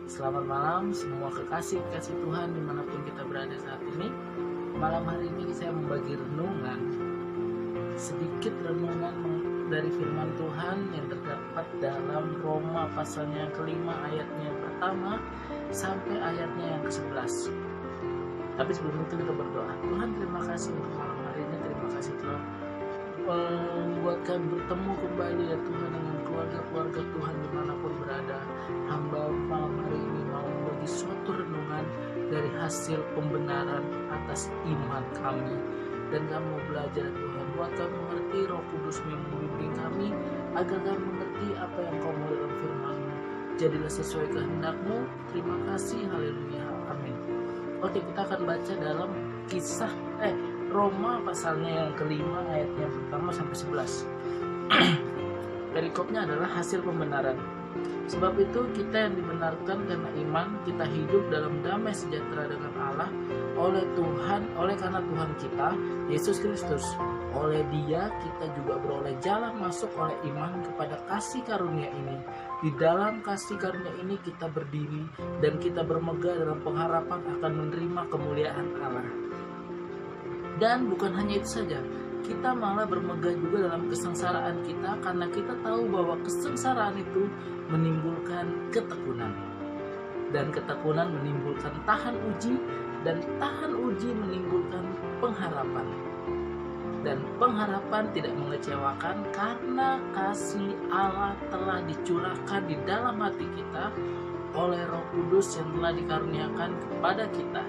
Selamat malam semua kekasih-kekasih Tuhan dimanapun kita berada saat ini. Malam hari ini saya membagi renungan, sedikit renungan dari firman Tuhan yang terdapat dalam Roma pasalnya yang kelima ayatnya yang pertama sampai ayatnya yang ke-11. Tapi sebelum itu kita berdoa. Tuhan, terima kasih untuk malam hari ini. Terima kasih telah membuatkan bertemu kembali ya Tuhan dengan keluarga-keluarga Tuhan dimanapun berada. Hamba malam hari ini mau membagi suatu renungan dari hasil pembenaran atas iman kami, dan kami mau belajar Tuhan, buat kami mengerti, Roh Kudus yang membimbing kami agar kami mengerti apa yang Kau mau dalam firman-Mu. Jadilah sesuai kehendak-Mu. Terima kasih, haleluya, amin. Oke, kita akan baca dalam kisah Roma pasalnya yang kelima ayatnya yang pertama sampai 11. Perikopnya adalah hasil pembenaran. Sebab itu kita yang dibenarkan karena iman, kita hidup dalam damai sejahtera dengan Allah oleh karena Tuhan kita Yesus Kristus. Oleh Dia kita juga beroleh jalan masuk oleh iman kepada kasih karunia ini. Di dalam kasih karunia ini kita berdiri dan kita bermegah dalam pengharapan akan menerima kemuliaan Allah. Dan bukan hanya itu saja, kita malah bermegah juga dalam kesengsaraan kita, karena kita tahu bahwa kesengsaraan itu menimbulkan ketekunan, dan ketekunan menimbulkan tahan uji, dan tahan uji menimbulkan pengharapan, dan pengharapan tidak mengecewakan karena kasih Allah telah dicurahkan di dalam hati kita oleh Roh Kudus yang telah dikaruniakan kepada kita.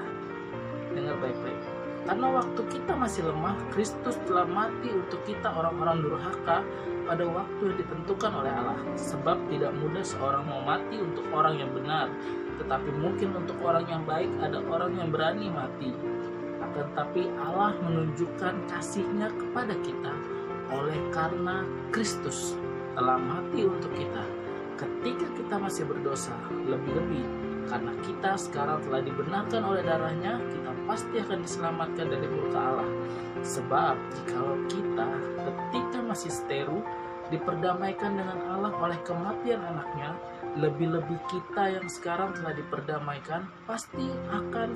Dengar baik-baik. Karena waktu kita masih lemah, Kristus telah mati untuk kita orang-orang durhaka pada waktu yang ditentukan oleh Allah. Sebab tidak mudah seorang mau mati untuk orang yang benar, tetapi mungkin untuk orang yang baik ada orang yang berani mati. Akan tetapi Allah menunjukkan kasih-Nya kepada kita oleh karena Kristus telah mati untuk kita ketika kita masih berdosa. Lebih-lebih karena kita sekarang telah dibenarkan oleh darah-Nya, kita pasti akan diselamatkan dari murka Allah. Sebab jikalau kita ketika masih seteru diperdamaikan dengan Allah oleh kematian anaknya, lebih-lebih kita yang sekarang telah diperdamaikan pasti akan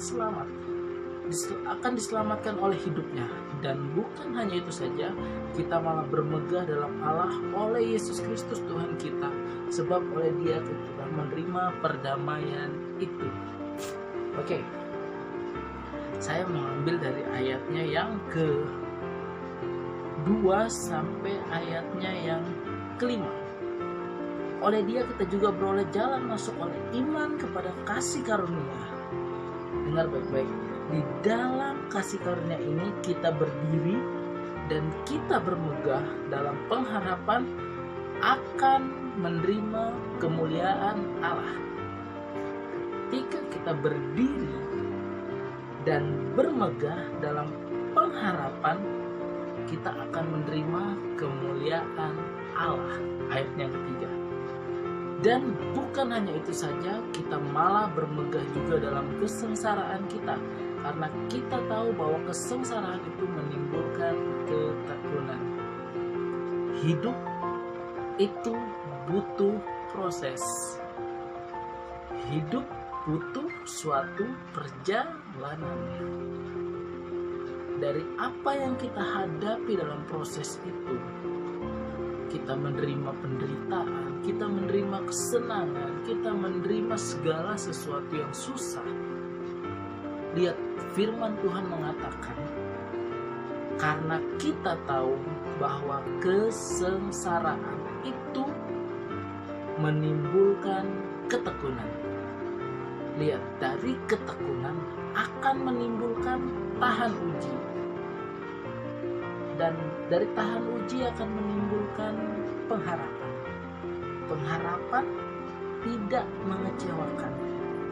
diselamatkan oleh hidupnya. Dan bukan hanya itu saja, kita malah bermegah dalam Allah oleh Yesus Kristus Tuhan kita, sebab oleh Dia kita telah menerima perdamaian itu. Oke, saya mengambil dari ayatnya yang ke-2 sampai ayatnya yang ke-5. Oleh Dia kita juga beroleh jalan masuk oleh iman kepada kasih karunia. Dengar baik-baik. Di dalam kasih karunia ini kita berdiri dan kita bermegah dalam pengharapan akan menerima kemuliaan Allah. Ketika kita berdiri dan bermegah dalam pengharapan, kita akan menerima kemuliaan Allah. Ayat yang ketiga. Dan bukan hanya itu saja, kita malah bermegah juga dalam kesengsaraan kita, karena kita tahu bahwa kesengsaraan itu menimbulkan ketekunan. Hidup itu butuh proses. Hidup butuh suatu perjalanan. Dari apa yang kita hadapi dalam proses itu, kita menerima penderitaan, kita menerima kesenangan, kita menerima segala sesuatu yang susah. Lihat, firman Tuhan mengatakan, karena kita tahu bahwa kesengsaraan itu menimbulkan ketekunan. Lihat, dari ketekunan akan menimbulkan tahan uji. Dan dari tahan uji akan menimbulkan pengharapan. Pengharapan tidak mengecewakan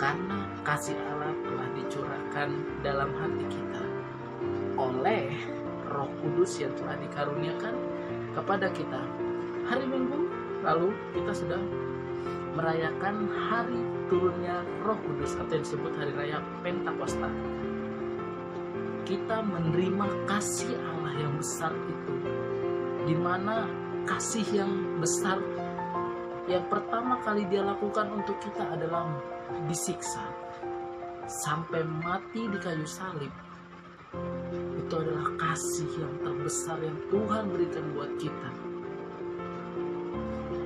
karena kasih Allah telah dicurahkan dalam hati kita oleh Roh Kudus yang telah dikaruniakan kepada kita. Hari Minggu lalu kita sudah merayakan hari turunnya Roh Kudus atau yang disebut hari raya Pentakosta. Kita menerima kasih Allah yang besar itu, di mana kasih yang besar yang pertama kali dia lakukan untuk kita adalah disiksa sampai mati di kayu salib. Itu adalah kasih yang terbesar yang Tuhan berikan buat kita,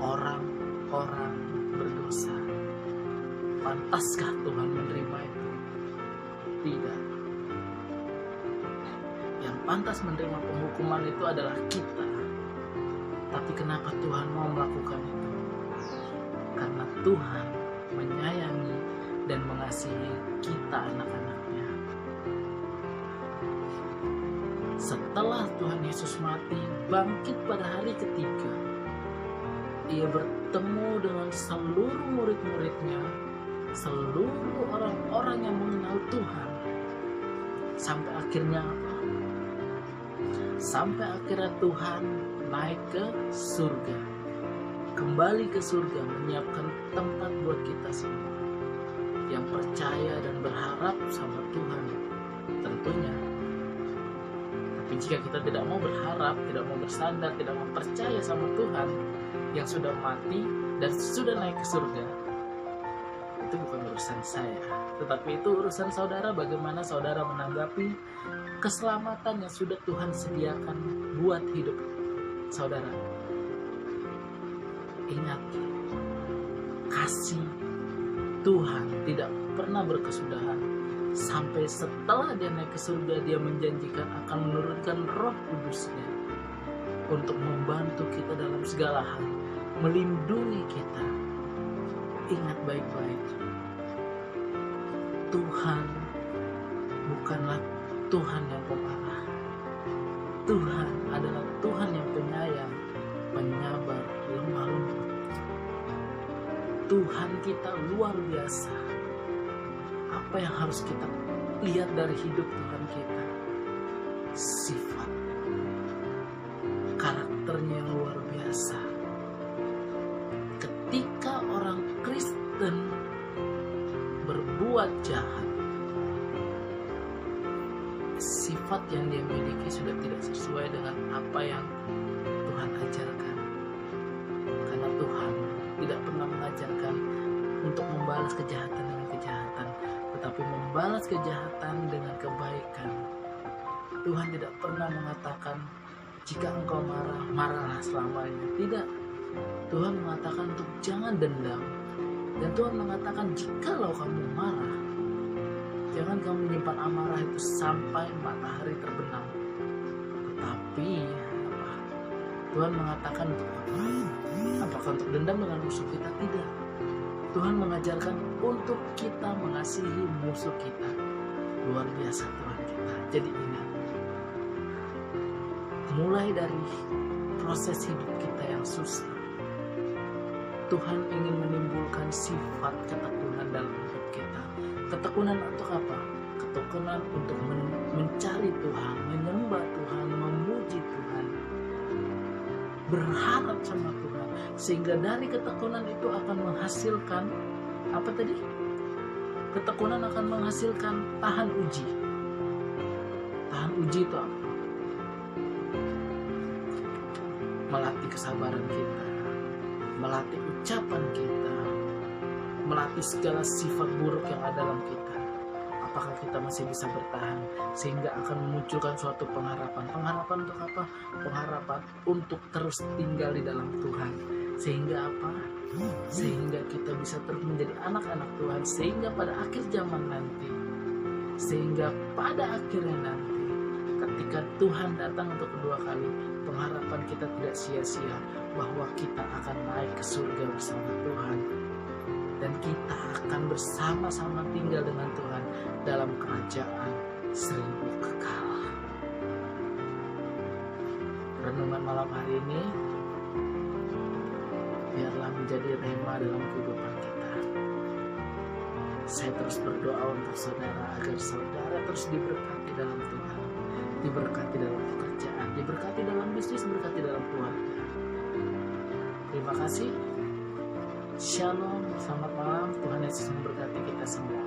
orang-orang berdosa. Pantaskah Tuhan menerima itu? Tidak. Yang pantas menerima penghukuman itu adalah kita. Tapi kenapa Tuhan mau melakukan itu? Karena Tuhan menyayangi dan mengasihi kita, anak-anaknya. Setelah Tuhan Yesus mati, bangkit pada hari ketiga, Ia bertemu dengan seluruh murid-muridnya, seluruh orang-orang yang mengenal Tuhan. Sampai akhirnya apa? Sampai akhirnya Tuhan naik ke surga, kembali ke surga, menyiapkan tempat buat kita semua yang percaya dan berharap sama Tuhan tentunya. Tapi jika kita tidak mau berharap, tidak mau bersandar, tidak mau percaya sama Tuhan yang sudah mati dan sudah naik ke surga, itu bukan urusan saya, tetapi itu urusan saudara. Bagaimana saudara menanggapi keselamatan yang sudah Tuhan sediakan buat hidup saudara. Ingat, kasih Tuhan tidak pernah berkesudahan. Sampai setelah dia naik ke surga, dia menjanjikan akan menurunkan Roh Kudus-Nya untuk membantu kita dalam segala hal, melindungi kita. Ingat baik-baik, Tuhan bukanlah Tuhan yang pemarah. Tuhan adalah Tuhan yang penyayang, penyabar, lemah lembut. Tuhan kita luar biasa. Apa yang harus kita lihat dari hidup Tuhan kita? Sifat, karakternya yang luar biasa. Ketika orang Kristen berbuat jahat, sifat yang dia miliki sudah tidak sesuai dengan apa yang Tuhan ajarkan. Karena Tuhan tidak pernah mengajarkan untuk membalas kejahatan dengan kejahatan, tetapi membalas kejahatan dengan kebaikan. Tuhan tidak pernah mengatakan jika engkau marah, marahlah selamanya. Tidak. Tuhan mengatakan untuk jangan dendam. Dan Tuhan mengatakan jikalau kamu marah, jangan kamu menyimpan amarah itu sampai matahari terbenam. Tetapi apa? Tuhan mengatakan untuk apa? Apakah untuk dendam dengan musuh kita? Tidak. Tuhan mengajarkan untuk kita mengasihi musuh kita. Luar biasa Tuhan kita. Jadi ingat, mulai dari proses hidup kita yang susah, Tuhan ingin menimbulkan sifat ketekunan dalam hidup kita. Ketekunan untuk apa? Ketekunan untuk mencari Tuhan, menyembah Tuhan, memuji Tuhan, berharap sama Tuhan. Sehingga dari ketekunan itu akan menghasilkan apa tadi? Ketekunan akan menghasilkan tahan uji. Tahan uji itu apa? Melatih kesabaran kita, melatih ucapan kita, melatih segala sifat buruk yang ada dalam kita. Apakah kita masih bisa bertahan? Sehingga akan memunculkan suatu pengharapan. Pengharapan untuk apa? Pengharapan untuk terus tinggal di dalam Tuhan. Sehingga apa? Sehingga kita bisa terus menjadi anak-anak Tuhan. Sehingga pada akhir zaman nanti, sehingga pada akhirnya nanti, ketika Tuhan datang untuk kedua kali, pengharapan kita tidak sia-sia, bahwa kita akan naik ke surga bersama Tuhan. Dan kita akan bersama-sama tinggal dengan Tuhan dalam kerajaan 1000 kekal. Renungan malam hari ini biarlah menjadi rema dalam kehidupan kita. Saya terus berdoa untuk saudara agar saudara terus diberkati dalam Tuhan, diberkati dalam pekerjaan, diberkati dalam bisnis, diberkati dalam keluarga. Terima kasih. Shalom, selamat malam. Tuhan Yesus memberkati kita semua.